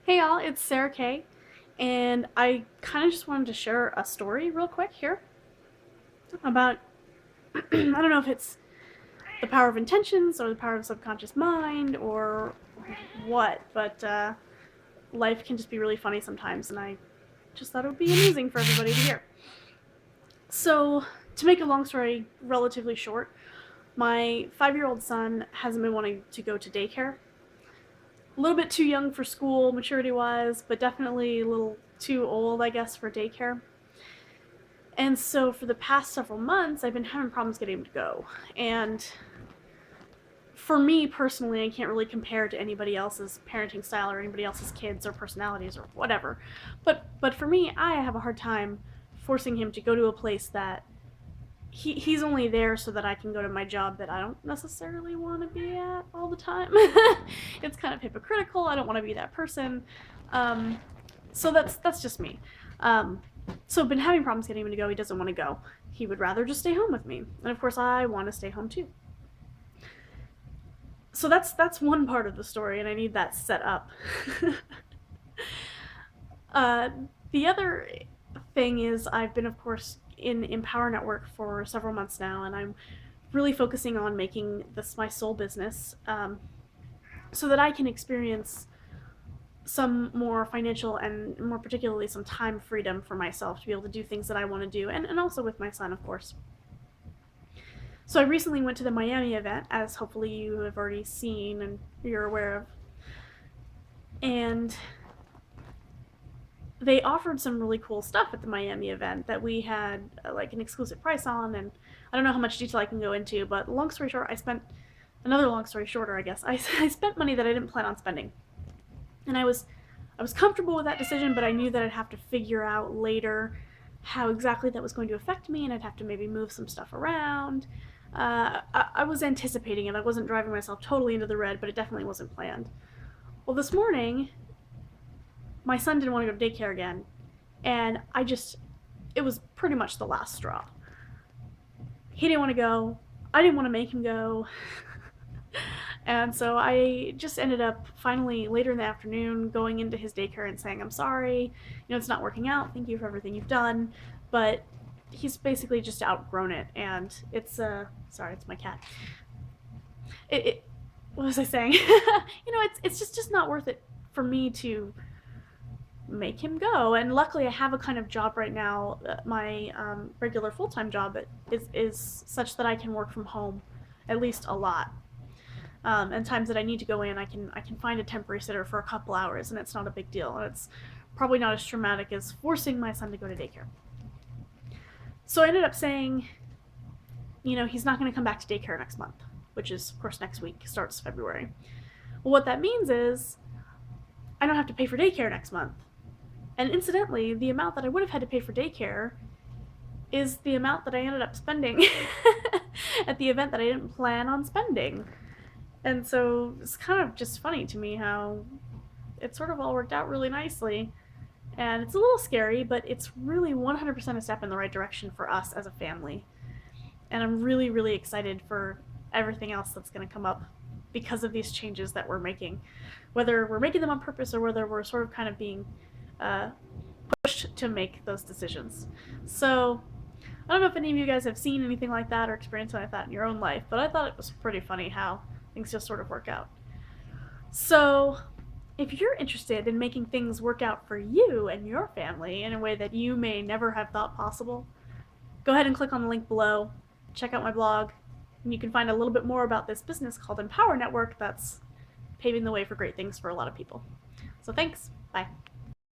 Hey y'all, it's Sarah Kay, and I kind of just wanted to share a story real quick here about I don't know if it's the power of intentions or the power of the subconscious mind or what, but life can just be really funny sometimes, and I just thought it would be amusing for everybody to hear. So, to make a long story relatively short, my 5-year-old son hasn't been wanting to go to daycare. A little bit too young for school, maturity wise, but definitely a little too old, I guess, for daycare. And so for the past several months, I've been having problems getting him to go. And for me personally, I can't really compare to anybody else's parenting style or anybody else's kids or personalities or whatever. But for me, I have a hard time forcing him to go to a place that he's only there so that I can go to my job that I don't necessarily want to be at all the time. It's kind of hypocritical. I don't want to be that person. Um, so that's just me. Um, so I've been having problems getting him to go. He doesn't want to go. He would rather just stay home with me, and of course I want to stay home too. So that's one part of the story, and I need that set up. uh, the other thing is I've been, of course, in Empower Network for several months now, and I'm really focusing on making this my sole business, so that I can experience some more financial and more particularly some time freedom for myself to be able to do things that I want to do, and also with my son, of course. So I recently went to the Miami event, as hopefully you have already seen and you're aware of. And they offered some really cool stuff at the Miami event that we had like an exclusive price on, and I don't know how much detail I can go into, but long story short, I spent another long story shorter, I guess. I spent money that I didn't plan on spending, and I was comfortable with that decision, but I knew that I'd have to figure out later how exactly that was going to affect me, and I'd have to maybe move some stuff around. I was anticipating it. I wasn't driving myself totally into the red, but it definitely wasn't planned. Well, this morning, my son didn't want to go to daycare again, and it was pretty much the last straw. He didn't want to go. I didn't want to make him go. And so I just ended up finally later in the afternoon going into his daycare and saying, I'm sorry, it's not working out. Thank you for everything you've done. But he's basically just outgrown it. And sorry, it's my cat. It what was I saying? It's just not worth it for me to make him go. And luckily, I have a kind of job right now. My regular full time job is such that I can work from home at least a lot. And times that I need to go in, I can find a temporary sitter for a couple hours, and it's not a big deal. And it's probably not as traumatic as forcing my son to go to daycare. So I ended up saying, he's not going to come back to daycare next month, which is, of course, next week, starts February. Well, what that means is I don't have to pay for daycare next month. And incidentally, the amount that I would have had to pay for daycare is the amount that I ended up spending at the event that I didn't plan on spending. And so it's kind of just funny to me how it sort of all worked out really nicely. And it's a little scary, but it's really 100% a step in the right direction for us as a family. And I'm really, really excited for everything else that's going to come up because of these changes that we're making. Whether we're making them on purpose or whether we're sort of kind of being uh, pushed to make those decisions. So I don't know if any of you guys have seen anything like that or experienced anything like that in your own life, but I thought it was pretty funny how things just sort of work out. So, if you're interested in making things work out for you and your family in a way that you may never have thought possible, go ahead and click on the link below, check out my blog, and you can find a little bit more about this business called Empower Network that's paving the way for great things for a lot of people. So, thanks. Bye.